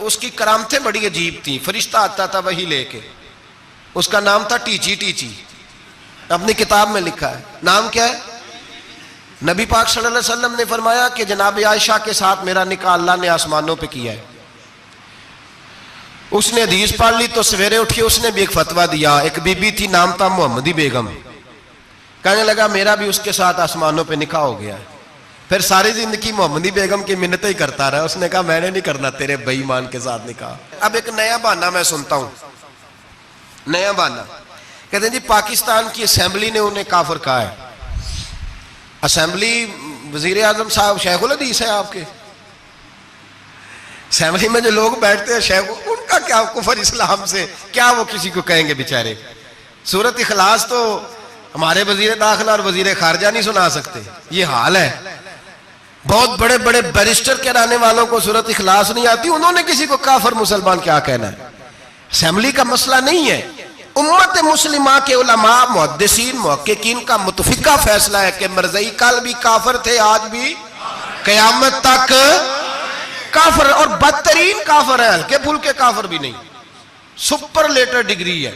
उसकी करामतें बड़ी अजीब थी। फरिश्ता आता था वही लेके, उसका नाम था टीची टीची, अपनी किताब में लिखा है। नाम क्या है? नबी पाक सल्लल्लाहु अलैहि वसल्लम ने फरमाया कि जनाब आयशा के साथ मेरा निकाह अल्लाह ने आसमानों पे किया है। उसने हदीस पढ़ ली तो सवेरे उठी उसने भी एक फतवा दिया। एक बीबी थी, नाम था मोहम्मदी बेगम, कहने लगा मेरा भी उसके साथ आसमानों पे निकाह हो गया है। फिर सारी जिंदगी मोहम्मदी बेगम की मिन्नतें ही करता रहा। उसने कहा मैंने नहीं करना तेरे बेईमान के साथ निकाह। अब एक नया बहाना मैं सुनता हूं, नया बहाना। कहते हैं जी पाकिस्तान की असेंबली ने उन्हें काफिर कहा है। असेंबली वजीर आजम साहब शेखुल हदीस है आपके, असेंबली में जो लोग बैठते हैं शेख, उनका क्या कुफर इस्लाम से, क्या वो किसी को कहेंगे बेचारे। सूरत इखलास तो हमारे वजीर दाखिला और वजीर खारजा नहीं सुना सकते, ये हाल है। बहुत बड़े बड़े बैरिस्टर कहलाने वालों को सूरत इखलास नहीं आती, उन्होंने किसी को काफिर मुसलमान क्या कहना है। असेंबली का मसला नहीं है, उम्मत मुस्लिमा के उलमा मुहद्दिसीन मुहक्किकीन का मुतफिका फैसला है कि मरज़ई कल भी काफिर थे, आज भी कयामत तक काफिर, और बदतरीन काफिर है, हल्के फुल्के काफिर भी नहीं, सुपरलेटर डिग्री है,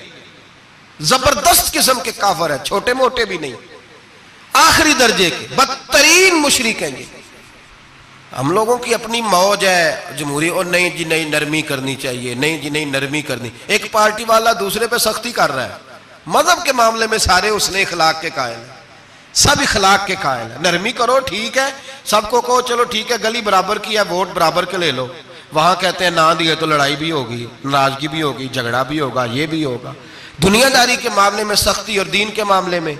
जबरदस्त किस्म के काफिर है, छोटे मोटे भी नहीं, आखिरी दर्जे के बदतरीन मुशरिक हैं। हम लोगों की अपनी मौज है जमहूरी, और नहीं जी नहीं नरमी करनी चाहिए, नहीं जी नहीं नरमी करनी। एक पार्टी वाला दूसरे पे सख्ती कर रहा है, मजहब के मामले में सारे उसने इखलाक के कायल है, सब इखलाक के कायल है। नरमी करो ठीक है, सबको कहो चलो ठीक है गली बराबर की है, वोट बराबर के ले लो। वहां कहते हैं ना दिए तो लड़ाई भी होगी, नाराजगी भी होगी, झगड़ा भी होगा, ये भी होगा। दुनियादारी के मामले में सख्ती और दीन के मामले में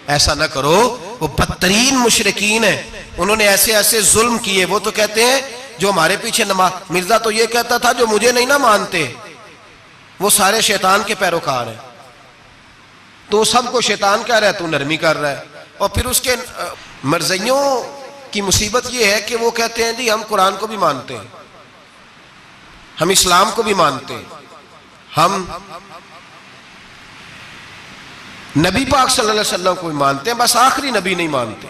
ऐसा ना करो। वो बदतरीन मुशरिकीन है, उन्होंने ऐसे ऐसे जुल्म किए। वो तो कहते हैं जो हमारे पीछे नमाज, मिर्जा तो ये कहता था जो मुझे नहीं ना मानते वो सारे शैतान के पैरोकार हैं, तो सबको शैतान कह रहा है, तू नरमी कर रहा है। और फिर उसके मर्जियों की मुसीबत ये है कि वो कहते हैं जी हम कुरान को भी मानते हैं, हम इस्लाम को भी मानते हैं, हम नबी पाक सल्लल्लाहु अलैहि वसल्लम को भी मानते हैं, बस आखिरी नबी नहीं मानते,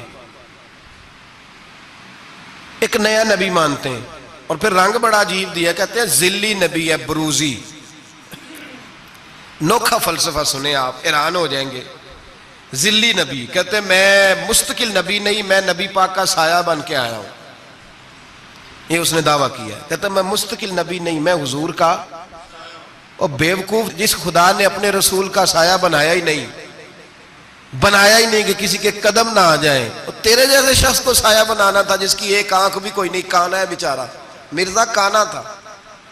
एक नया नबी मानते हैं। और फिर रंग बड़ा अजीब दिया, कहते हैं जिल्ली नबी है, बरूजी। नोखा फलसफा सुने आप हैरान हो जाएंगे। जिल्ली नबी कहते हैं मैं मुस्तकिल नबी नहीं, मैं नबी पाक का साया बन के आया हूं, ये उसने दावा किया। कहते मैं मुस्तकिल नबी नहीं, मैं हुजूर का। और बेवकूफ, जिस खुदा ने अपने रसूल का साया बनाया ही नहीं, बनाया ही नहीं कि किसी के कदम ना आ जाए, और तेरे जैसे शख्स को साया बनाना था जिसकी एक आंख भी कोई नहीं, काना है बेचारा, मिर्जा काना था,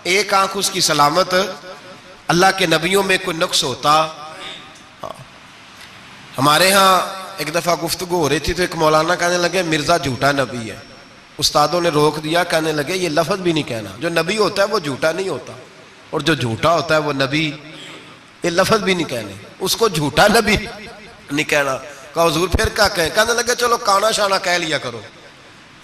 एक आंख उसकी सलामत। अल्लाह के नबियों में कोई नुक्स होता। हमारे यहाँ एक दफा गुफ्तगू हो रही थी तो एक मौलाना कहने लगे मिर्जा झूठा नबी है। उस्तादों ने रोक दिया, कहने लगे ये लफ्ज भी नहीं कहना, जो नबी होता है वो झूठा नहीं होता, और जो झूठा होता है वो नबी, ये लफ्ज भी नहीं कहने, उसको झूठा नबी नहीं कहना। कहा हुजूर फिर क्या कहें? कहने लगे चलो काना शाना कह लिया करो,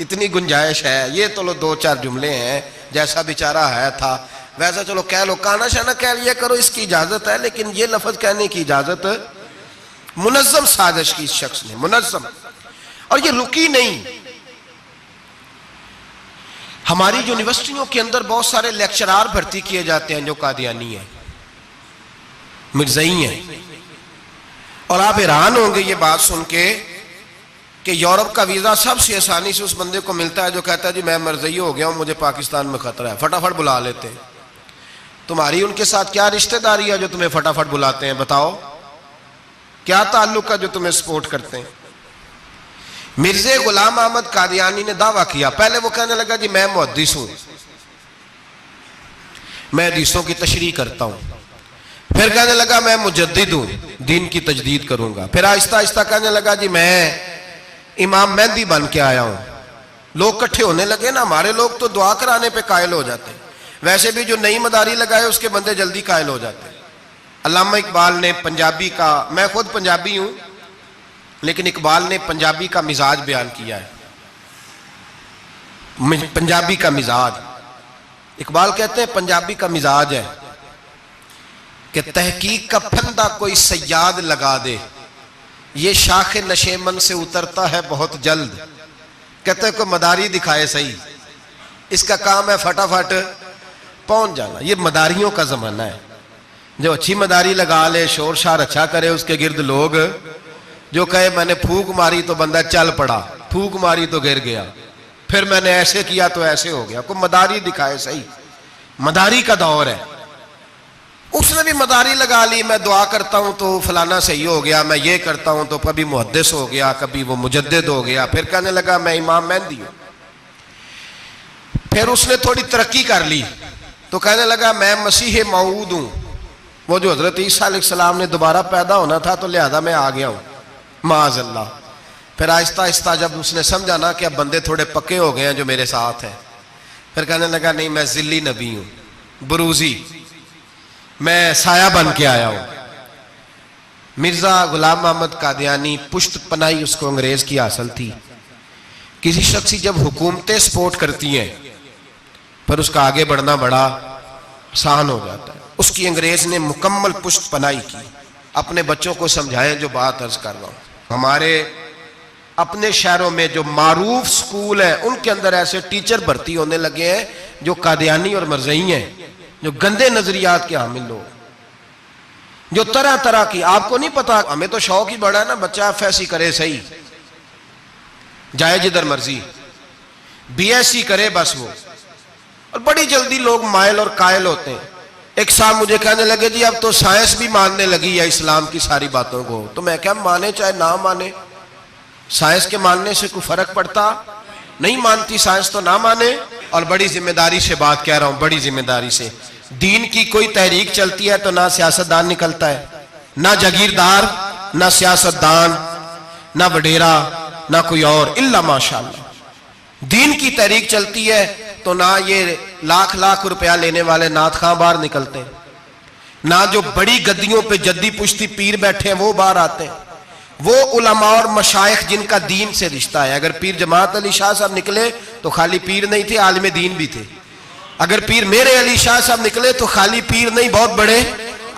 इतनी गुंजाइश है, ये तो लो दो चार जुमले हैं, जैसा बेचारा है था वैसा चलो कह लो, काना शाना कह लिया करो, इसकी इजाजत है, लेकिन ये लफ्ज कहने की इजाजत मुनज्जम साजिश की इस शख्स ने, मुनज्जम। और ये रुकी नहीं, हमारी यूनिवर्सिटियों के अंदर बहुत सारे लेक्चरार भर्ती किए जाते हैं जो कादियानी है, मिर्ज़ई हैं। और आप हैरान होंगे ये बात सुन के कि यूरोप का वीजा सबसे आसानी से उस बंदे को मिलता है जो कहता है जी मैं मरज़ई हो गया हूं, मुझे पाकिस्तान में खतरा है, फटाफट बुला लेते हैं। तुम्हारी उनके साथ क्या रिश्तेदारी है जो तुम्हें फटाफट बुलाते हैं? बताओ क्या ताल्लुक है जो तुम्हें सपोर्ट करते हैं? मिर्जे गुलाम अहमद कादियानी ने दावा किया, पहले वो कहने लगा जी मैं मुहद्दिस हूं, मैं हदीसों की तशरीह करता हूं। फिर कहने लगा मैं मुजद्दिद हूं, दीन की तजदीद करूंगा। फिर आहिस्ता आहिस्ता कहने लगा जी मैं इमाम मेहंदी बन के आया हूं। लोग इकट्ठे होने लगे ना, हमारे लोग तो दुआ कराने पे कायल हो जाते, वैसे भी जो नई मदारी लगाए उसके बंदे जल्दी कायल हो जाते। अल्लामा इकबाल ने पंजाबी का, मैं खुद पंजाबी हूं लेकिन इकबाल ने पंजाबी का मिजाज बयान किया है, पंजाबी का मिजाज। इकबाल कहते हैं पंजाबी का मिजाज है कि तहकीक का फंदा कोई सयाद लगा दे, ये शाख नशेमन से उतरता है बहुत जल्द। कहते हैं कोई मदारी दिखाए सही, इसका काम है फटाफट पहुंच जाना। ये मदारियों का जमाना है। जो अच्छी मदारी लगा ले, शोर शार अच्छा करे, उसके गिर्द लोग, जो कहे मैंने फूंक मारी तो बंदा चल पड़ा, फूंक मारी तो गिर गया, फिर मैंने ऐसे किया तो ऐसे हो गया, कोई मदारी दिखाए सही। मदारी का दौर है। उसने भी मदारी लगा ली, मैं दुआ करता हूं तो फलाना सही हो गया, मैं ये करता हूं तो कभी मुहद्दिस हो गया, कभी वो मुजद्दिद हो गया, फिर कहने लगा मैं इमाम मेहंदी हूं। फिर उसने थोड़ी तरक्की कर ली तो कहने लगा मैं मसीह मऊद हूं, वो जो हजरत ईसा अलैहिस्सलाम ने दोबारा पैदा होना था तो लिहाजा मैं आ गया हूं, माअज़ल्लाह। फिर आहिस्ता आहिस्ता जब उसने समझा ना कि अब बंदे थोड़े पक्के हो गए हैं जो मेरे साथ हैं, फिर कहने लगा नहीं मैं जिल्ली नबी हूं, बुरूजी, मैं साया बन के आया हूं। मिर्जा गुलाम मोहम्मद कादियानी पुश्त पनाही उसको अंग्रेज की हासिल थी। किसी शख्स जब हुकूमतें सपोर्ट करती हैं पर उसका आगे बढ़ना बड़ा आसान हो जाता है। उसकी अंग्रेज ने मुकम्मल पुश्त पनाही की। अपने बच्चों को समझाएं जो बात अर्ज कर रहा हूं। हमारे अपने शहरों में जो मारूफ स्कूल है उनके अंदर ऐसे टीचर भर्ती होने लगे हैं जो कादियानी और मरज़ई हैं, जो गंदे नजरियात के हामिल लोग, जो तरह तरह की, आपको नहीं पता, हमें तो शौक ही बड़ा है ना, बच्चा एफएससी करे सही, जाए जिधर मर्जी, बीएससी करे बस वो, और बड़ी जल्दी लोग मायल और कायल होते हैं। एक साहब मुझे कहने लगे जी अब तो साइंस भी मानने लगी है इस्लाम की सारी बातों को। तो मैं क्या, माने चाहे ना माने, साइंस के मानने से कोई फर्क पड़ता नहीं, मानती साइंस तो ना माने। और बड़ी जिम्मेदारी से बात कह रहा हूं, बड़ी जिम्मेदारी से, दीन की कोई तहरीक चलती है तो ना सियासतदान निकलता है, ना जागीरदार, ना सियासतदान, ना वडेरा, ना कोई और, इल्ला माशाअल्लाह। दीन की तहरीक चलती है तो ना ये लाख लाख रुपया लेने वाले नाथ खां बाहर निकलते, ना जो बड़ी गद्दियों पे जद्दी पुश्ती पीर बैठे हैं वो बाहर आते हैं, वो उलमा और मशाइख जिनका दीन से रिश्ता है। अगर पीर जमात अली शाह साहब निकले तो खाली पीर नहीं थे, आलिम दीन भी थे। अगर पीर मेरे अली शाह साहब निकले तो खाली पीर नहीं, बहुत बड़े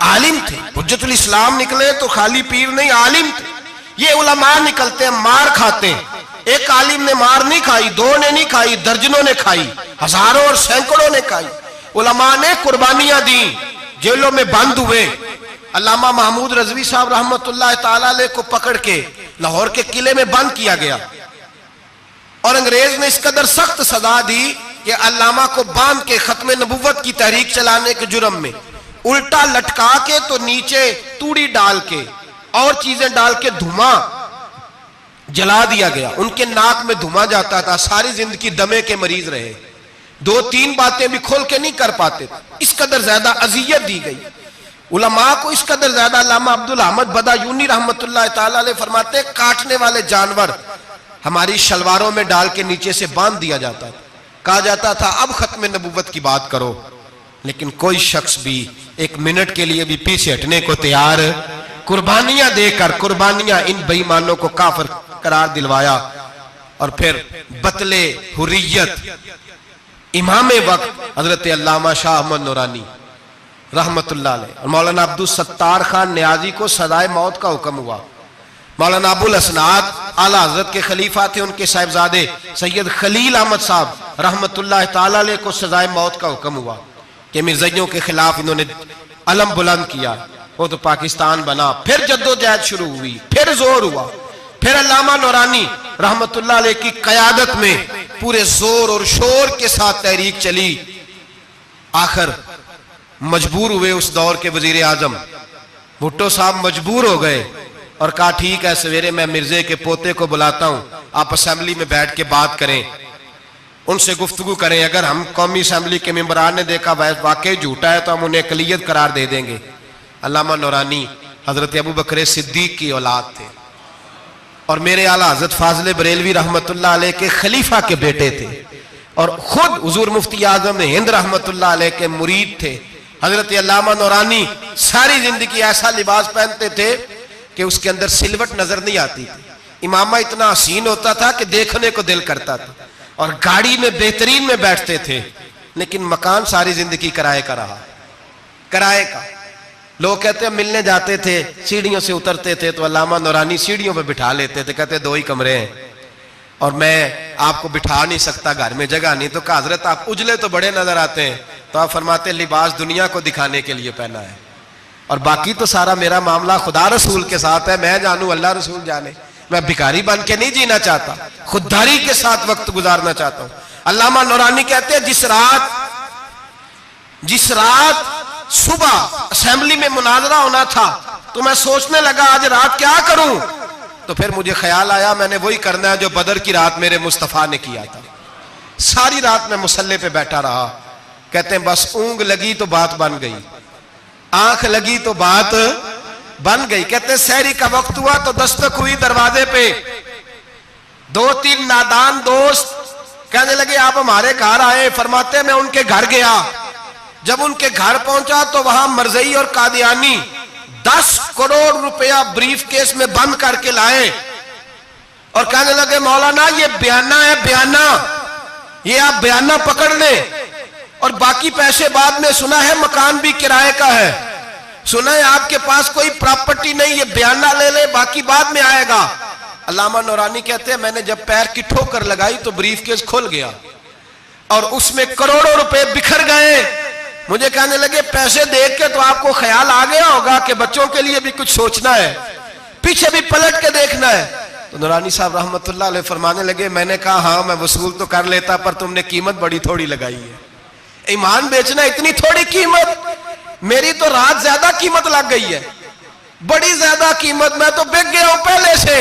आलिम थे। हुज्जतुल इस्लाम निकले तो खाली पीर नहीं, आलिम थे। ये उलमा निकलते हैं, मार खाते हैं। एक आलिम ने मार नहीं खाई, दो ने नहीं खाई, दर्जनों ने खाई, हजारों और सैकड़ों ने खाई। उलमा ने कुर्बानियां दी, जेलों में बंद हुए। अल्लामा महमूद रजवी साहब रहमतुल्लाह ताला अलैह को पकड़ के लाहौर के किले में बंद किया गया और अंग्रेज ने इस कदर सख्त सजा दी कि अल्लामा को बांध के खत्म नबुव्वत की तहरीक चलाने के जुर्म में उल्टा लटका के तो नीचे तूड़ी डाल के और चीजें डाल के धुआं जला दिया गया। उनके नाक में धुआं जाता था, सारी जिंदगी दमे के मरीज रहे, दो तीन बातें भी खोल के नहीं कर पाते। इस कदर ज्यादा अजियत दी गई उलमा को, इस कदर ज्यादा। अल्लामा अब्दुल अहमद बदायूनी रहमतुल्लाह ताला अलैह फरमाते, काटने वाले जानवर हमारी शलवारों में डाल के नीचे से बांध दिया जाता था। कहा जाता था अब खत्म नबुव्वत की बात करो, लेकिन कोई शख्स भी एक मिनट के लिए भी पीछे हटने को तैयार, कुर्बानियां देकर, कुर्बानियां इन बेईमानों को काफिर करार दिलवाया। और फिर बतले हुर्रियत इमाम वक्त हजरत अल्लामा शाह अहमद नूरानी रहमतुल्लाह अलैह और मौलाना अब्दुल सत्तार खान न्याजी को सजाए मौत का हुक्म हुआ। मौलाना अबुल असनाद आला हजरत के खलीफा थे, उनके साहिबजादे सैयद खलील अहमद साहब रहमतुल्लाह ताला अलैह को सजाए मौत का हुक्म हुआ कि मिर्ज़इयों के खिलाफ इन्होंने अलम बुलंद किया। वो तो पाकिस्तान बना, फिर जद्दोजहद शुरू हुई, फिर जोर हुआ, फिर अल्लामा नूरानी रहमतुल्लाह अलैह की क़यादत में पूरे जोर और शोर के साथ तहरीक चली। आखिर मजबूर हुए उस दौर के वजीर आजम भुट्टो साहब मजबूर हो गए और कहा ठीक है, सवेरे मैं मिर्जे के पोते को बुलाता हूं, आप असेंबली में बैठ के बात करें, उनसे गुफ्तगू करें। अगर हम कौमी असेंबली के मेंबरान ने देखा वाकई झूठा है तो हम उन्हें अकलियत करार दे देंगे। अल्लामा नूरानी हजरत अबू बकर सिद्दीक की औलाद थे और मेरे आला हजरत फाजिल बरेलवी रहमतुल्लाह अलैह के खलीफा के बेटे थे और खुद हुजूर मुफ्ती आजम हिंद रहमतुल्लाह अलैह के मुरीद थे। हजरत अल्लामा नूरानी सारी जिंदगी ऐसा लिबास पहनते थे कि उसके अंदर सिलवट नजर नहीं आती थी। इमामा इतना हसीन होता था कि देखने को दिल करता था और गाड़ी में बेहतरीन में बैठते थे, लेकिन मकान सारी जिंदगी किराए का रहा, किराए का। लोग कहते हैं मिलने जाते थे, सीढ़ियों से उतरते थे तो अल्लामा नूरानी सीढ़ियों पे बिठा लेते थे, कहते दो ही कमरे हैं और मैं आपको बिठा नहीं सकता, घर में जगह नहीं। तो कहा हजरत आप उजले तो बड़े नजर आते हैं, तो आप फरमाते लिबास दुनिया को दिखाने के लिए पहना है और बाकी तो सारा मेरा मामला खुदा रसूल के साथ है। मैं जानू, अल्लाह रसूल जाने। मैं भिखारी बन के नहीं जीना चाहता, खुददारी के साथ वक्त गुजारना चाहता हूं। अल्लामा नूरानी कहते हैं जिस रात सुबह असेंबली में मुनाजरा होना था तो मैं सोचने लगा आज रात क्या करूं, तो फिर मुझे ख्याल आया मैंने वही करना है जो बदर की रात मेरे मुस्तफा ने किया था। सारी रात मैं मुसल्ले पे बैठा रहा। कहते हैं बस ऊंग लगी तो बात बन गई, आंख लगी तो बात बन गई। कहते हैं सहरी का वक्त हुआ तो दस्तक हुई दरवाजे पे। 2-3 नादान दोस्त कहने लगे आप हमारे घर आए। फरमाते मैं उनके घर गया। जब उनके घर पहुंचा तो वहां मरज़ई और कादियानी 10 करोड़ रुपया ब्रीफ केस में बंद करके लाए और कहने लगे मौलाना ये बयाना है, बयाना, ये आप बयाना पकड़ लें और बाकी पैसे बाद में। सुना है मकान भी किराए का है, सुना है आपके पास कोई प्रॉपर्टी नहीं, ये बयाना ले ले, बाकी बाद में आएगा। अल्लामा नूरानी कहते हैं मैंने जब पैर की ठोकर लगाई तो ब्रीफ केस खुल गया और उसमें करोड़ों रुपए बिखर गए। मुझे कहने लगे पैसे देख के तो आपको ख्याल आ गया होगा कि बच्चों के लिए भी कुछ सोचना है, पीछे भी पलट के देखना है। तो नूरानी साहब रहमतुल्लाह अलैह फरमाने लगे मैंने कहा हाँ मैं वसूल तो कर लेता पर तुमने कीमत बड़ी थोड़ी लगाई है। ईमान बेचना इतनी थोड़ी कीमत, मेरी तो रात ज्यादा कीमत लग गई है, बड़ी ज्यादा कीमत, मैं तो बिक गया हूं पहले से।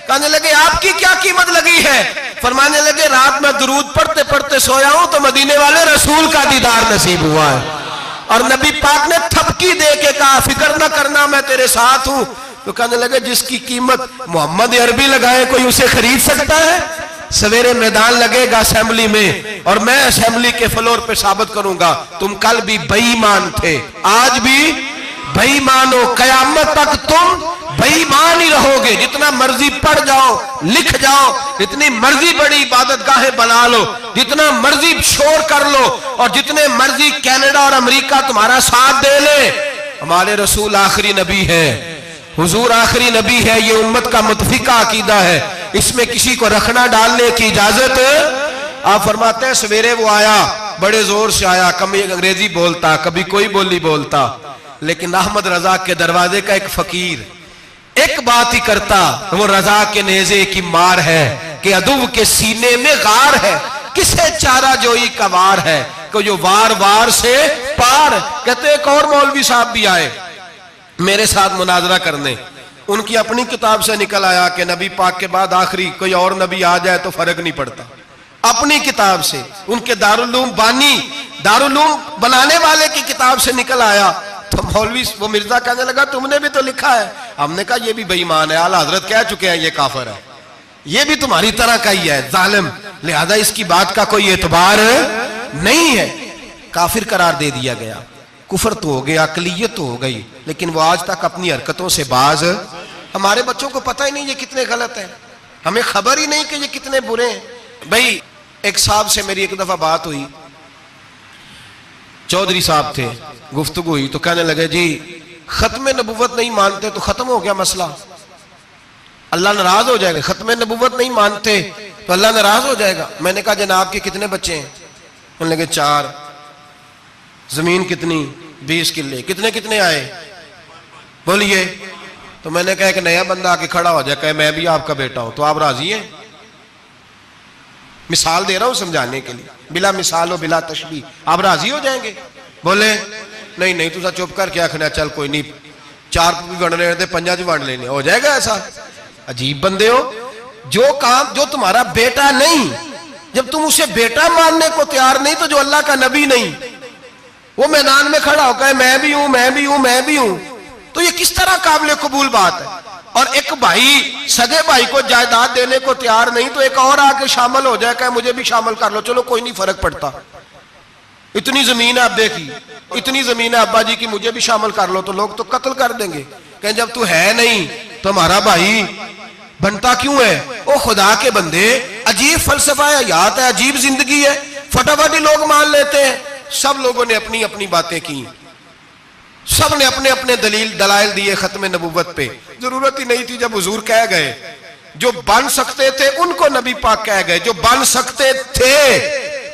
कहने लगे आपकी क्या कीमत लगी है? फरमाने लगे रात में दुरूद पढ़ते पढ़ते सोया हूं तो मदीने वाले रसूल का दीदार नसीब हुआ है और नबी पाक ने थपकी दे के कहा फिक्र न करना मैं तेरे साथ हूं। तो कहने लगे जिसकी कीमत मोहम्मद अरबी लगाए कोई उसे खरीद सकता है? सवेरे मैदान लगेगा असेंबली में और मैं असेंबली के फ्लोर पे साबित करूंगा तुम कल भी बेईमान थे, आज भी बेईमान हो, कयामत तक तुम बेईमान ही रहोगे। जितना मर्जी पढ़ जाओ, लिख जाओ, जितनी मर्जी बड़ी इबादत गाहें बना लो, जितना मर्जी शोर कर लो और जितने मर्जी कनाडा और अमेरिका तुम्हारा साथ दे ले, हमारे रसूल आखिरी नबी है, हुजूर आखिरी नबी है। ये उम्मत का मुतफिका अकीदा है, इसमें किसी को रखना डालने की इजाजत। आप फरमाते हैं सवेरे वो आया, बड़े जोर से आया, कभी अंग्रेजी बोलता कभी कोई बोली बोलता, लेकिन अहमद रजा के दरवाजे का एक फकीर एक बात ही करता, वो रजा के नेजे की मार है कि अदुव के सीने में गार है, किसे चारा जोई का वार है कि जो वार वार से पार। कहते एक और मौलवी साहब भी आए मेरे साथ मुनाजरा करने, उनकी अपनी किताब से निकल आया कि नबी पाक के बाद आखिरी कोई और नबी आ जाए तो फर्क नहीं पड़ता। अपनी किताब से, उनके दारुल उलूम बनाने वाले की किताब से निकल आया। तो मौलवी वो मिर्जा कहने लगा तुमने भी तो लिखा है। हमने कहा ये भी बेईमान है, आला हजरत कह चुके हैं ये काफिर है, ये भी तुम्हारी तरह का ही है जालिम, लिहाजा इसकी बात का कोई एतबार नहीं है। काफिर करार दे दिया गया, कुफर तो हो गया, अकलियत तो हो गई, लेकिन वो आज तक अपनी हरकतों से बाज। हमारे बच्चों को पता ही नहीं ये कितने गलत है, हमें खबर ही नहीं कि ये कितने बुरे हैं। भाई एक साहब से मेरी एक दफा बात हुई, चौधरी साहब थे, गुफ्तगू हुई तो कहने लगे जी खत्म नबुव्वत नहीं मानते तो खत्म हो गया मसला, अल्लाह नाराज हो जाएगा। खत्म नबुव्वत नहीं मानते तो अल्लाह नाराज हो जाएगा। मैंने कहा जनाब के कितने बच्चे हैं? कहने लगे 4। जमीन कितनी? 20 किले। कितने कितने आए बोलिए? तो मैंने कहा एक नया बंदा आके खड़ा हो जाए, कहे मैं भी आपका बेटा हूं, तो आप राजी हैं? मिसाल दे रहा हूं समझाने के लिए, बिला मिसाल हो बिला तशबीह, आप राजी हो जाएंगे? बोले नहीं नहीं तुसा चुप कर क्या आखना, चल कोई नहीं 4 भी वंड लेने थे 5 वंड लेने, हो जाएगा ऐसा? अजीब बंदे हो, जो काम जो तुम्हारा बेटा नहीं, जब तुम उसे बेटा मानने को तैयार नहीं, तो जो अल्लाह का नबी नहीं वो मैदान में खड़ा होकर मैं भी हूं मैं भी हूं मैं भी हूं, तो ये किस तरह काबिल कबूल बात है? और एक भाई सगे भाई को जायदाद देने को तैयार नहीं तो एक और आके शामिल हो जाए, कहे मुझे भी शामिल कर लो, चलो कोई नहीं फर्क पड़ता, इतनी जमीन है आप देखी, इतनी जमीन है अब्बा जी की, मुझे भी शामिल कर लो, तो लोग तो कत्ल कर देंगे। कहें जब तू है नहीं तो हमारा भाई बनता क्यों है? ओ खुदा के बंदे, अजीब फलसफा है, हयात है, अजीब जिंदगी है, फटाफट लोग मान लेते हैं। सब लोगों ने अपनी अपनी बातें की, सब ने अपने अपने दलाइल दिए खत्म नबुव्वत पे। जरूरत ही नहीं थी, जब हुजूर कह गए, जो बन सकते थे उनको नबी पाक कह गए, जो बन सकते थे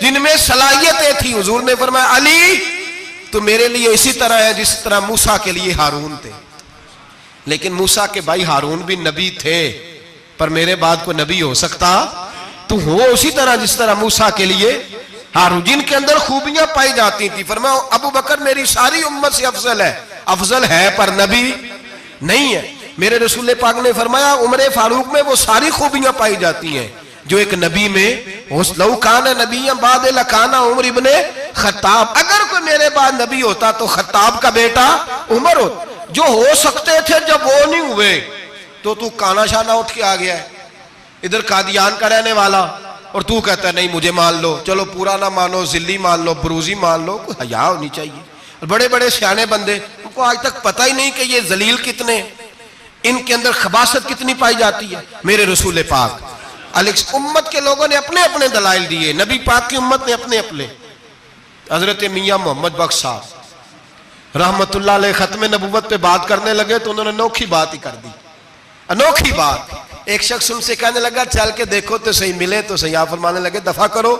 जिनमें सलाहियतें थी। हुजूर ने फरमाया अली तो मेरे लिए इसी तरह है जिस तरह मूसा के लिए हारून थे। लेकिन मूसा के भाई हारून भी नबी थे, पर मेरे बाद को नबी हो सकता तो हो उसी तरह जिस तरह मूसा के लिए हारून, जिनके अंदर खूबियां पाई जाती थी। फरमाया अबू बकर मेरी सारी उम्मत से अफजल है पर नबी नहीं है। मेरे रसूल पाक ने फरमाया उमर फारूक में वो सारी खूबियां पाई जाती हैं जो एक नबी में हो। लौ काना नबिय्यन बाद लकाना उमर इब्ने खत्ताब, अगर कोई मेरे बाद नबी होता तो खत्ताब का बेटा उमर होता। जो हो सकते थे जब वो नहीं हुए तो तू काना शाना उठ के आ गया है, इधर कादियान का रहने वाला, और तू कहता है नहीं मुझे मान लो। चलो पूरा ना मानो, जिल्ली मान लो, बरूजी मान लो, कोई हया होनी चाहिए। और बड़े बड़े सियाने बंदे, उनको आज तक पता ही नहीं कि ये जलील कितने, इनके अंदर खबासत कितनी पाई जाती है। मेरे रसूल पाक उम्मत के लोगों ने अपने अपने दलाइल दिए, नबी पाक की उम्मत ने अपने अपने। हजरत मियां मोहम्मद बख्श साहब रहमतुल्लाह अलैह खत्म नबुव्वत पे बात करने लगे तो उन्होंने अनोखी बात ही कर दी, अनोखी बात। एक शख्स उनसे कहने लगा चल के देखो तो सही, मिले तो सही। आप फरमाने लगे दफा करो,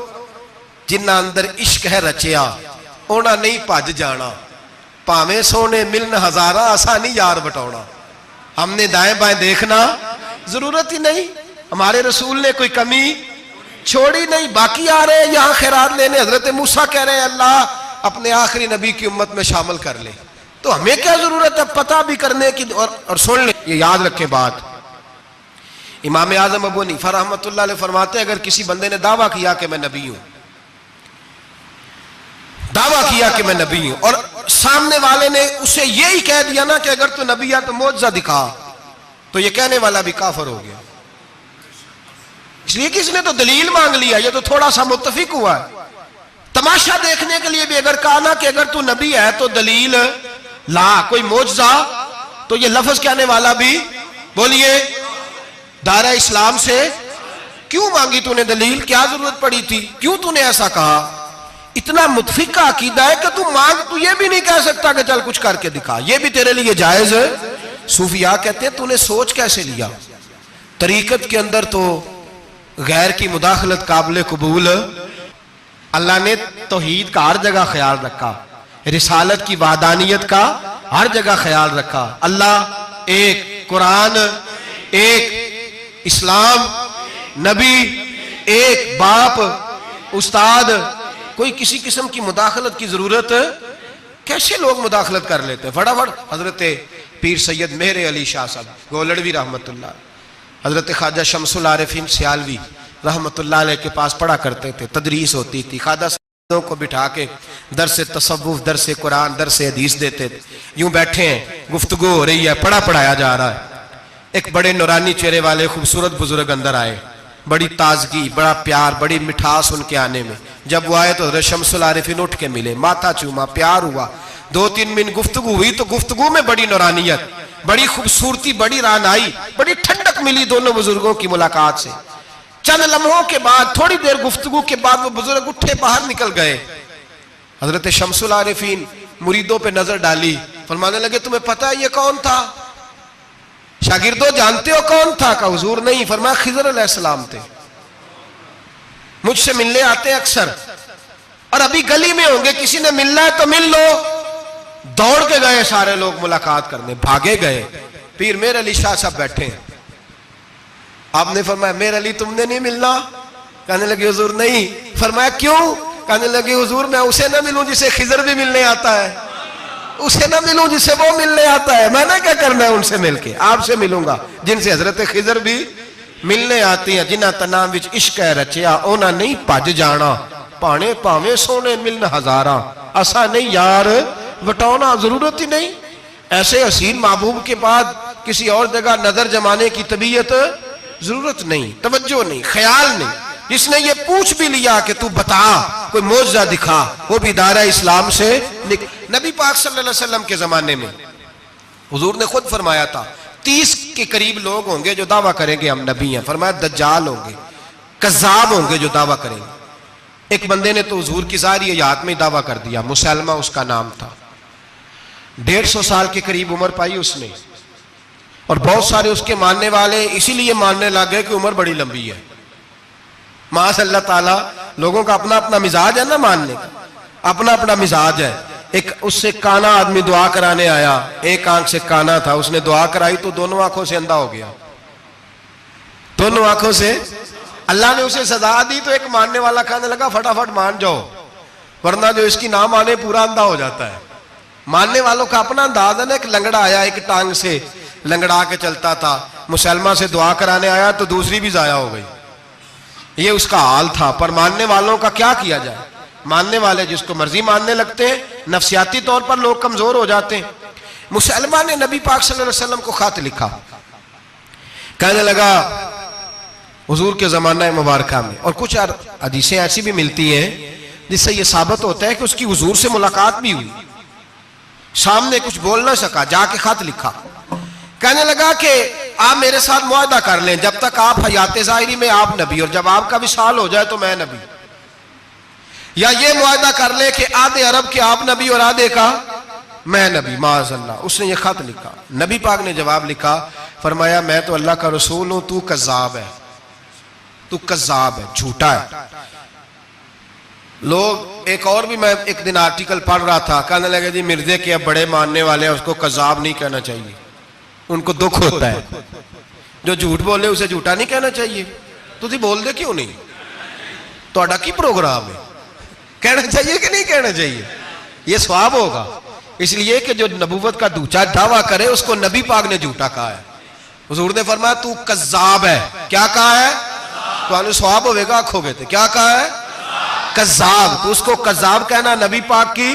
जिन्ना अंदर इश्क है रचिया ओना नहीं भज जाना, भावे सोने मिलन हजारा असा नहीं यार बटौना। हमने दाएं बाएं देखना जरूरत ही नहीं, हमारे रसूल ने कोई कमी छोड़ी नहीं। बाकी आ रहे हैं यहाँ खैरात लेने, हजरत मूसा कह रहे हैं अल्लाह अपने आखिरी नबी की उम्मत में शामिल कर ले, तो हमें क्या जरूरत है पता भी करने की। और सुन ले, ये याद रखे बात, इमाम आजम अबू हनीफा रहमतुल्लाह अलैह फरमाते अगर किसी बंदे ने दावा किया कि मैं नबी हूं, दावा किया कि मैं नबी हूं, और सामने वाले ने उसे यही कह दिया ना कि अगर तू नबी है तो मौजज़ा दिखा, तो ये कहने वाला भी काफिर हो गया। इसलिए कि इसने तो दलील मांग लिया, ये तो थोड़ा सा मुत्तफिक हुआ है। तमाशा देखने के लिए भी अगर कहा ना कि अगर तू नबी है तो दलील ला, कोई मौजज़ा, तो ये लफ्ज कहने वाला भी बोलिए दायरा इस्लाम से क्यों मांगी तूने दलील, क्या जरूरत पड़ी थी, क्यों तूने ऐसा कहा। इतना मुतफिक का अकीदा है कि तू मांग, तू ये भी नहीं कह सकता कि चल कुछ करके दिखा, ये भी तेरे लिए जायज है। सूफिया कहते हैं तूने सोच कैसे लिया, तरीकत के अंदर तो गैर की मुदाखलत काबिल कबूल। अल्लाह ने तौहीद का हर जगह ख्याल रखा, रिसालत की वादानियत का हर जगह ख्याल रखा। अल्लाह एक, कुरान एक, इस्लाम, नबी एक, बाप, उस्ताद, कोई किसी किस्म की मुदाखलत की जरूरत, कैसे लोग मुदाखलत कर लेते हैं फटाफट। हजरत पीर सैयद मेहर अली शाह साहब गोलड़वी रहमतुल्लाह, हजरत ख्वाजा शमसुल आरिफीन सियालवी रहमतुल्लाह अलैह के पास पढ़ा करते थे, तदरीस होती थी। ख्वाजा को बिठा के दरस तसव्वुफ, दरस कुरान, दरस हदीस देते थे। यूं बैठे हैं, गुफ्तगू हो रही है, पढ़ाया जा रहा है। एक बड़े नूरानी चेहरे वाले खूबसूरत बुजुर्ग अंदर आए, बड़ी ताजगी, बड़ा प्यार, बड़ी मिठास उनके आने में। जब वो आए तो हज़रत शमसुल आरिफीन उठ के मिले, माथा चूमा, प्यार हुआ, 2-3 मिनट गुफ्तगू हुई, तो गुफ्तगू में बड़ी नूरानियत, बड़ी खूबसूरती, बड़ी रानाई, बड़ी ठंडक मिली दोनों बुजुर्गों की मुलाकात से। चंद लम्हों के बाद, थोड़ी देर गुफ्तगू के बाद वो बुजुर्ग उठे बाहर निकल गए। हजरत शमसुल आरिफीन मुरीदों पे नजर डाली, फरमाने लगे तुम्हें पता है ये कौन था? शागिर्दों जानते हो कौन था? का हुजूर नहीं। फरमाया खिज़र अलैहिस्सलाम थे, मुझसे मिलने आते हैं अक्सर, और अभी गली में होंगे, किसी ने मिलना है तो मिल लो। दौड़ के गए सारे लोग मुलाकात करने, भागे गए। पीर मेहर अली शाह साहब बैठे हैं। आपने फरमाया मेहर अली तुमने नहीं मिलना? कहने लगे हुजूर नहीं। फरमाया क्यों? कहने लगे हुजूर मैं उसे ना मिलूं जिसे खिज़र भी मिलने आता है, उसे ना मिलूं जिससे वो मिलने आता है। मैंने क्या करना है उनसे मिलके? आपसे मिलूंगा जिनसे हजरत खिज़र भी मिलने आती है। जिन्हां तना विच इश्क है रचिया ओना नहीं भज जाना, भाने भावे सोने मिलन हजारा असा नहीं यार बटौना। जरूरत ही नहीं, ऐसे हसीन महबूब के बाद किसी और जगह नजर जमाने की तबीयत जरूरत नहीं, तवज्जो नहीं, ख्याल नहीं। जिसने ये पूछ भी लिया कि तू बता, कोई मौजज़ा दिखा, वो भी दायरा इस्लाम से। नबी पाक सल्लल्लाहु अलैहि वसल्लम के जमाने में हुजूर ने खुद फरमाया था 30 के करीब लोग होंगे जो दावा करेंगे हम नबी हैं। फरमाया दज्जाल होंगे, कज़्ज़ाब होंगे जो दावा करेंगे। एक बंदे ने तो हुजूर की ज़ाहिर याद में दावा कर दिया, मुसलमा उसका नाम था। 150 साल के करीब उम्र पाई उसने, और बहुत सारे उसके मानने वाले इसीलिए मानने लग गए कि उम्र बड़ी लंबी है। माशअल्लाह ताला लोगों का अपना अपना मिजाज है ना, मानने का अपना अपना मिजाज है। एक उससे काना आदमी दुआ कराने आया, एक आंख से काना था, उसने दुआ कराई तो दोनों आंखों से अंधा हो गया, दोनों आंखों से। अल्लाह ने उसे सजा दी तो एक मानने वाला कहने लगा फटाफट मान जाओ, वरना जो इसकी ना माने पूरा अंधा हो जाता है। मानने वालों का अपना अंदाज है ना। एक लंगड़ा आया, एक टांग से लंगड़ा के चलता था, मुसलमान से दुआ कराने आया तो दूसरी भी जाया हो गई, ये उसका हाल था। पर मानने वालों का क्या किया जाए, मानने वाले जिसको मर्जी मानने लगते हैं, नफसियाती तौर पर लोग कमजोर हो जाते हैं। मुसलमान ने नबी पाक सल्लल्लाहु अलैहि वसल्लम को खत लिखा, कहने लगा हुजूर के जमाना मुबारका में, और कुछ हदीसें ऐसी भी मिलती हैं जिससे यह साबित होता है कि उसकी हुजूर से मुलाकात भी हुई, सामने कुछ बोल ना सका, जाके खत लिखा। कहने लगा कि आप मेरे साथ मुआहदा कर लें, जब तक आप हयात ज़ाहिरी में आप नबी, और जब आपका विसाल हो जाए तो मैं नबी, या ये मुआहदा कर ले कि आधे अरब के आप नबी और आधे का मैं नबी। माज़अल्लाह, उसने ये खत लिखा। नबी पाक ने जवाब लिखा, फरमाया मैं तो अल्लाह का रसूल हूं, तू कज़्ज़ाब है, तू कज़्ज़ाब है, झूठा है। लोग एक और भी, मैं एक दिन आर्टिकल पढ़ रहा था, कहने लगे जी मिर्जे के अब बड़े मानने वाले हैं, उसको कज़्ज़ाब नहीं कहना चाहिए, उनको दुख होता है। जो झूठ बोले उसे झूठा नहीं कहना चाहिए। तुझे बोल दे क्यों नहीं, तो की प्रोग्राम है, कहना चाहिए कि नहीं कहना चाहिए, यह स्वाब होगा। इसलिए कि जो नबूवत का दूसरा दावा करे उसको नबी पाक ने झूठा कहा है। हुजूर ने फरमाया तू कज़्ज़ाब है, क्या कहा है, तो स्वाब होगा, आखोगे तो क्या कहा है, कज़्ज़ाब। तो उसको कज़्ज़ाब कहना नबी पाक की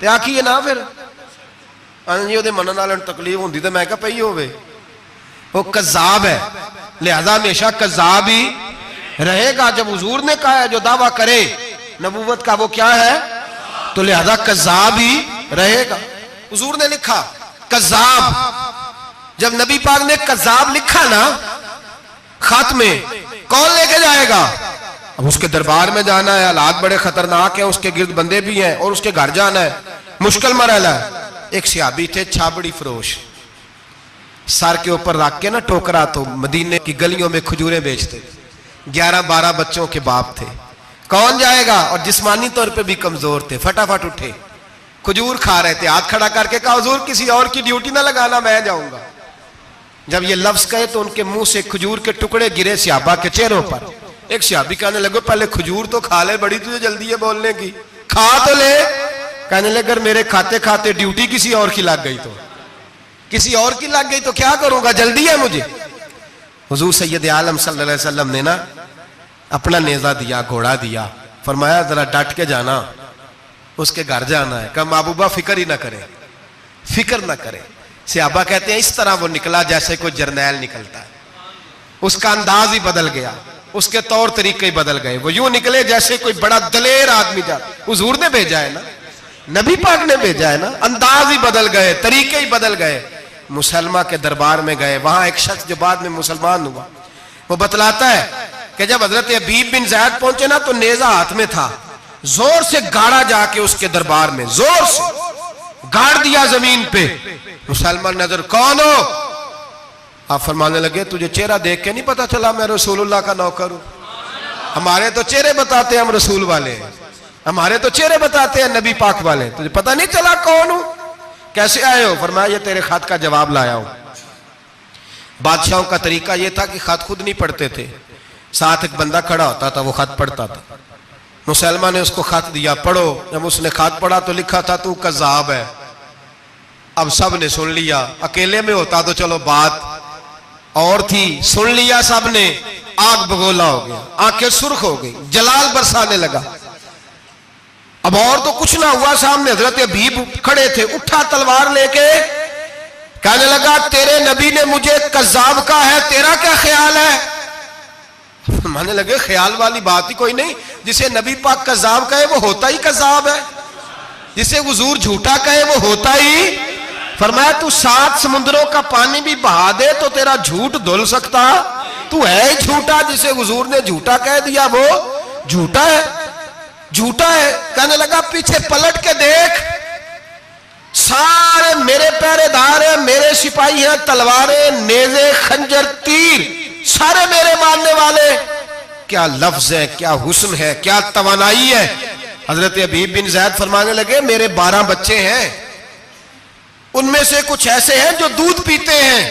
क्या की है ना, फिर जी मनन वाले तकलीफ होंगी तो मैं क्या पई होवे, वो कज़्ज़ाब है, लिहाजा हमेशा कज़्ज़ाब ही रहेगा। जब हुजूर ने कहा है जो दावा करे नबूवत का वो क्या है, तो लिहाजा कज़्ज़ाब ही रहेगा। हुजूर ने लिखा कज़्ज़ाब, जब नबी पाक ने कज़्ज़ाब लिखा ना खत में, कौन लेके जाएगा, अब उसके दरबार में जाना है, हालात बड़े खतरनाक है, उसके गिर्द बंदे भी हैं, और उसके घर जाना है, मुश्किल मरहला है। एक सहाबी थे छाबड़ी फरोश, सर के ऊपर रख के ना टोकरा, तो मदीने की गलियों में खजूरें बेचते, 11-12 बच्चों के बाप थे। कौन जाएगा, और जिस्मानी तौर पे भी कमजोर थे, फटाफट उठे, खजूर खा रहे थे, हाथ खड़ा करके कहा हुजूर किसी और की ड्यूटी ना लगाना, मैं जाऊंगा। जब ये लफ्ज कहे तो उनके मुंह से खजूर के टुकड़े गिरे सहाबा के चेहरों पर। एक सहाबी कहने लगे पहले खजूर तो खा ले, बड़ी तुझे जल्दी है बोलने की, खा तो ले। कहने लगे अगर मेरे खाते खाते ड्यूटी किसी और की लग गई, तो किसी और की लग गई तो क्या करूंगा, जल्दी है मुझे। हुजूर सैयद आलम सल्लल्लाहु अलैहि वसल्लम ने ना अपना नेजा दिया, घोड़ा दिया, फरमाया जरा डट के जाना, उसके घर जाना है। कहा महबूबा फिक्र ही ना करे, फिक्र ना करे। सहाबा कहते हैं इस तरह वो निकला जैसे कोई जर्नैल निकलता है, उसका अंदाज ही बदल गया, उसके तौर तरीके ही बदल गए, वो यूं निकले जैसे कोई बड़ा दलेर आदमी जा। हुजूर ने भेजा है ना, नबी पाक ने भेजा है ना, अंदाज ही बदल गए, तरीके ही बदल गए। मुसलमान के दरबार में गए, वहां एक शख्स जो बाद में मुसलमान हुआ, वो बतलाता है कि जब हजरत हबीब बिन ज़ैद पहुंचे ना तो नेजा हाथ में था, जोर से गाड़ा जाके उसके दरबार में, जोर से गाड़ दिया जमीन पे। मुसलमान नजर, कौन हो? आप फरमाने लगे तुझे चेहरा देख के नहीं पता चला मैं रसूलुल्लाह का नौकर हूं? हमारे तो चेहरे बताते हैं हम रसूल वाले, हमारे तो चेहरे बताते हैं नबी पाक वाले, तुझे पता नहीं चला कौन हूं? कैसे आए हो? फरमाया ये तेरे खत का जवाब लाया हूं। बादशाहों का तरीका यह था कि खत खुद नहीं पढ़ते थे, साथ एक बंदा खड़ा होता था, वो खत पढ़ता था। मुसलमान ने उसको खत दिया, पढ़ो। जब उसने खत पढ़ा तो लिखा था तू कज़्ज़ाब है। अब सब ने सुन लिया, अकेले में होता तो चलो बात और थी, सुन लिया सब ने, आग बगोला हो गया, आंखें सुर्ख हो गई, जलाल बरसाने लगा। अब और तो कुछ ना हुआ, सामने हजरत हबीब खड़े थे, उठा तलवार लेके कहने लगा तेरे नबी ने मुझे कज़्ज़ाब कहा है, तेरा क्या ख्याल है? मानने लगे ख्याल वाली बात ही कोई नहीं, जिसे नबी पाक कज़्ज़ाब कहे वो होता ही कज़्ज़ाब है, जिसे हुजूर झूठा कहे वो होता ही। फरमाया तू 7 समुद्रों का पानी भी बहा दे तो तेरा झूठ धुल सकता, तू है ही झूठा, जिसे हुजूर ने झूठा कह दिया वो झूठा है, झूठा है। कहने लगा पीछे पलट के देख, सारे मेरे पहरेदार हैं, मेरे सिपाही हैं, तलवारें, नेज़े, खंजर, तीर, सारे मेरे मानने वाले। क्या लफ्ज है, क्या हुस्न है, क्या तवानाई है। हजरत हबीब बिन ज़ैद फरमाने लगे मेरे 12 बच्चे हैं, उनमें से कुछ ऐसे हैं जो दूध पीते हैं,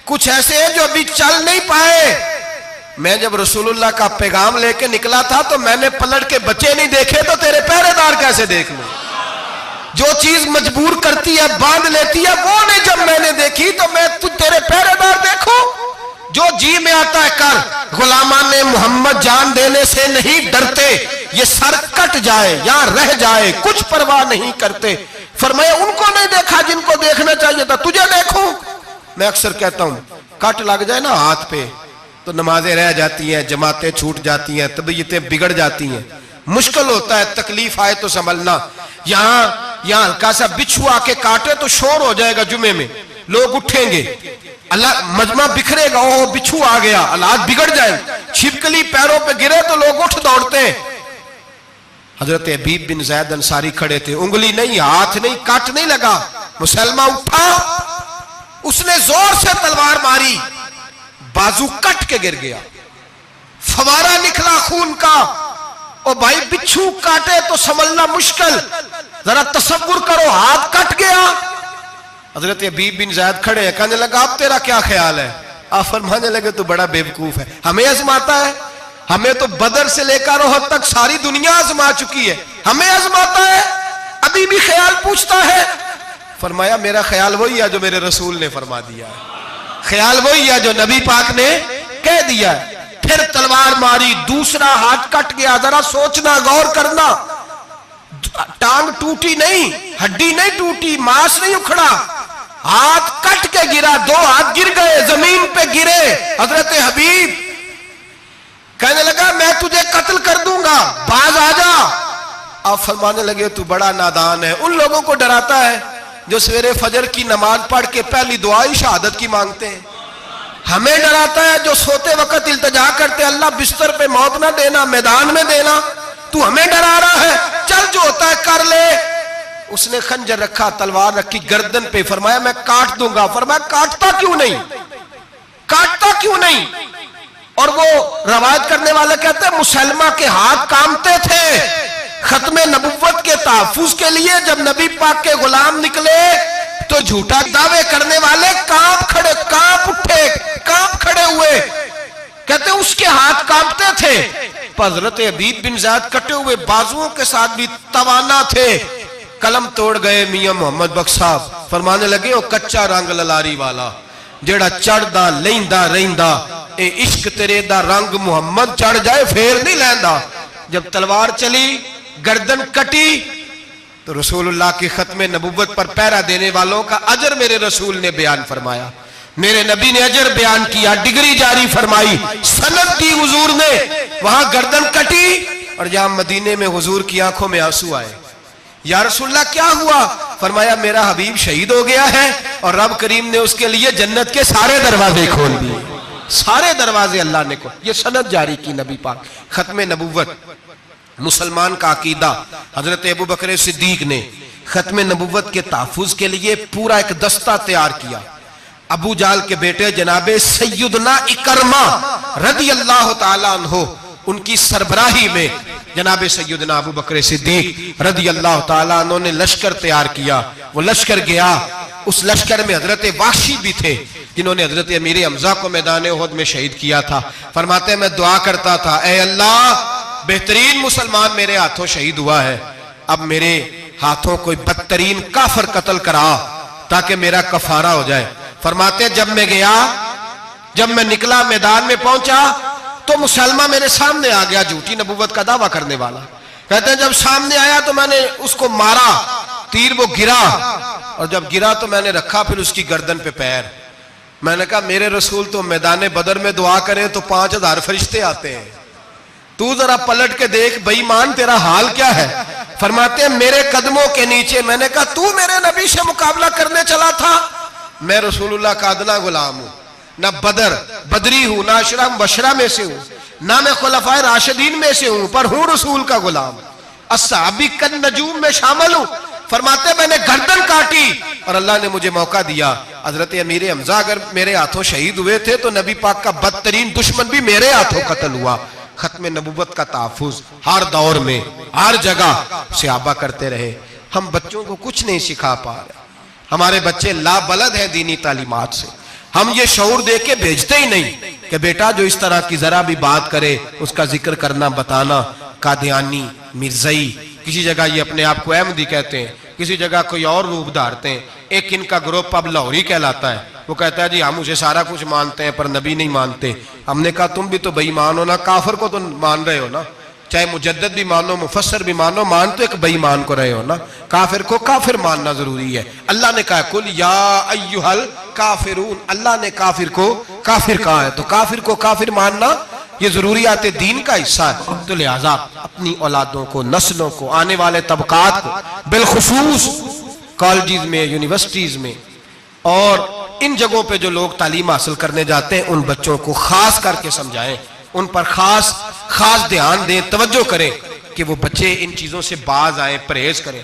कुछ ऐसे हैं जो अभी चल नहीं पाए। मैं जब रसूलुल्लाह का पैगाम लेके निकला था तो मैंने पलट के बच्चे नहीं देखे, तो तेरे पहरेदार कैसे देख लूं। जो चीज मजबूर करती है, बांध लेती है, वो नहीं जब मैंने देखी तो मैं तू तेरे पहरेदार देखूं। जो जी में आता है कर, गुलामान ने मोहम्मद जान देने से नहीं डरते, ये सर कट जाए या रह जाए कुछ परवाह नहीं करते। फरमाया उनको नहीं देखा जिनको देखना चाहिए था, तुझे देखूं। मैं अक्सर कहता हूं कट लग जाए ना हाथ पे तो नमाजें रह जाती हैं, जमातें छूट जाती हैं, तबीयतें बिगड़ जाती हैं, मुश्किल होता है, तकलीफ आए तो संभलना। यहां हल्का सा बिच्छू आके काटे तो शोर हो जाएगा, जुमे में लोग उठेंगे, अल्लाह मजमा बिखरेगा, ओ बिच्छू आ गया, हालात बिगड़ जाए। छिपकली पैरों पे गिरे तो लोग उठ दौड़ते हैं। हजरत हबीब बिन ज़ैद अंसारी खड़े थे, उंगली नहीं, हाथ नहीं, काट नहीं लगा। मुसलमान उठा, उसने जोर से तलवार मारी, बाजू कट के गिर गया, फवारा निकला खून का। ओ भाई बिच्छू काटे तो संभलना मुश्किल, जरा तसव्वुर करो हाथ कट गया। हजरत हबीब बिन ज़ैद खड़े हैं, कहने लगा अब तेरा क्या ख्याल है। आप फरमाने लगे तू बड़ा बेवकूफ है, हमें आजमाता है, हमें तो बदर से लेकर ओहद तक सारी दुनिया आजमा चुकी है, हमें आजमाता है, अभी भी ख्याल पूछता है। फरमाया मेरा ख्याल वही है जो मेरे रसूल ने फरमा दिया है, ख्याल वही है जो नबी पाक ने कह दिया है। फिर तलवार मारी, दूसरा हाथ कट गया। जरा सोचना, गौर करना, टांग टूटी नहीं, हड्डी नहीं टूटी, मांस नहीं उखड़ा, हाथ कट के गिरा, 2 हाथ गिर गए, जमीन पे गिरे। हजरत हबीब कहने लगा मैं तुझे कत्ल कर दूंगा, बाज आ जा। आप फरमाने लगे तू बड़ा नादान है। उन लोगों को डराता है जो सवेरे फजर की नमाज पढ़ के पहली दुआ ही शहादत की मांगते हैं। हमें डराता है जो सोते वक्त इल्तिजा करते अल्लाह बिस्तर पे मौत ना देना, मैदान में देना। तू हमें डरा रहा है, चल जो होता है कर ले। उसने खंजर रखा, तलवार रखी गर्दन पे, फरमाया मैं काट दूंगा। फरमाया काटता क्यों नहीं, काटता क्यों नहीं। और वो रवायत करने वाले कहते हैं मुसलमा के हाथ कांपते थे खत्मे नबुव्वत के तहफ्फुज के लिए। जब नबी पाक के गुलाम निकले तो झूठा दावे करने वाले कांप उठे, कांप खड़े हुए। कहते उसके हाथ कांपते थे। हजरत हबीब बिन ज़ैद कटे हुए बाजुओं के साथ भी तवाना थे। कलम तोड़ गए मियां मोहम्मद बख्श साहब, फरमाने लगे वो कच्चा रंग ललारी वाला जेड़ा चढ़दा लेंदा रहिंदा, ए इश्क तेरे दा रंग मुहम्मद चढ़ जाए फेर नहीं लैंदा। जब तलवार चली, गर्दन कटी, तो रसूलुल्लाह की खत्मे नबुव्वत पर पहरा देने वालों का अजर मेरे रसूल ने बयान फरमाया, मेरे नबी ने अजर बयान किया, डिग्री जारी फरमाई, सनद दी हुजूर ने। वहां गर्दन कटी और जहां मदीने में हुजूर की आंखों में आंसू आए। या रसूलल्लाह क्या हुआ। फरमाया मेरा हबीब शहीद हो गया है और रब करीम ने उसके लिए जन्नत के सारे दरवाजे खोल दिए, सारे दरवाजे अल्लाह ने खोल। ये सनद जारी की नबी पाक, खत्मे नबुव्वत। मुसलमान का अकीदा, हजरत अबू बकर सिद्दीक ने खत्मे नबुव्वत के तहफ्फुज के लिए पूरा एक दस्ता तैयार किया। अबू जाल के बेटे जनाबे सैयदना इकरमा रदी अल्लाह तआला अन्हु, उनकी सरबराही में जनाबे सैयदना अबू बकर सिद्दीक रदी अल्लाह तआला अन्हु ने लश्कर तैयार किया। वो लश्कर गया, उस लश्कर में हजरत वाशी भी थे जिन्होंने हजरत अमीर हमजा को मैदान उहद में शहीद किया था। फरमाते मैं दुआ करता था, ऐ अल्लाह बेहतरीन मुसलमान मेरे हाथों शहीद हुआ है, अब मेरे हाथों कोई बदतरीन काफिर कत्ल करा ताकि मेरा कफारा हो जाए। फरमाते जब मैं गया, जब मैं निकला, मैदान में पहुंचा तो मुसलमान मेरे सामने आ गया, झूठी नबुव्वत का दावा करने वाला। कहते हैं जब सामने आया तो मैंने उसको मारा, तीर वो गिरा, और जब गिरा तो मैंने रखा फिर उसकी गर्दन पे पैर। मैंने कहा मेरे रसूल तो मैदान बदर में दुआ करें तो 5000 फरिश्ते आते हैं, तू जरा पलट के देख बेईमान तेरा हाल क्या है। फरमाते हैं मेरे कदमों के नीचे। मैंने कहा तू मेरे नबी से मुकाबला करने चला था। मैं रसूलुल्लाह का अदना गुलाम हूं, ना बदरी हूं, ना अशरा बशरा में से हूं, ना मैं खुलफाए राशिदीन में से हूं, पर हूं रसूल का गुलाम, अस्हाबी कन नजूम में शामिल हूं। फरमाते मैंने गर्दन काटी और अल्लाह ने मुझे मौका दिया। हजरत अमीर हमजा अगर मेरे हाथों शहीद हुए थे तो नबी पाक का बदतरीन दुश्मन भी मेरे हाथों कत्ल हुआ। खत्म नबुव्वत का तहफ़्फ़ुज़ हर दौर में हर जगह सहाबा करते रहे। हम बच्चों को कुछ नहीं सिखा पा रहे, हमारे बच्चे लाबलद है दीनी तालीमात से। हम ये शऊर दे के भेजते ही नहीं कि बेटा जो इस तरह की जरा भी बात करे उसका जिक्र करना बताना। कादियानी, मिर्जई, किसी जगह ये अपने आप को अहमदी कहते हैं, किसी जगह कोई और रूप धारते हैं। एक इनका ग्रुप अब लाहौरी कहलाता है, वो कहता है जी हम उसे सारा कुछ मानते हैं पर नबी नहीं मानते। हमने कहा तुम भी तो बेईमान हो ना, काफिर को तो मान रहे हो ना, चाहे मुजद्दिद भी मानो मुफस्सिर भी मानो, मान तो एक बेईमान को रहे हो ना। काफिर को काफिर मानना जरूरी है। अल्लाह ने कहा कुल या अय्युहल काफिरून, अल्लाह ने काफिर को काफिर कहा है, तो काफिर को काफिर मानना ये जरूरियात दीन का हिस्सा है। तो लिहाजा अपनी औलादों को, नस्लों को, आने वाले तबकात को बिलखुसूस कॉलेज में, यूनिवर्सिटीज में और इन जगहों पे जो लोग तालीम हासिल करने जाते हैं उन बच्चों को खास करके समझाएं, उन पर खास ध्यान दें, तवज्जो करें कि वो बच्चे इन चीजों से बाज आए, परहेज करें।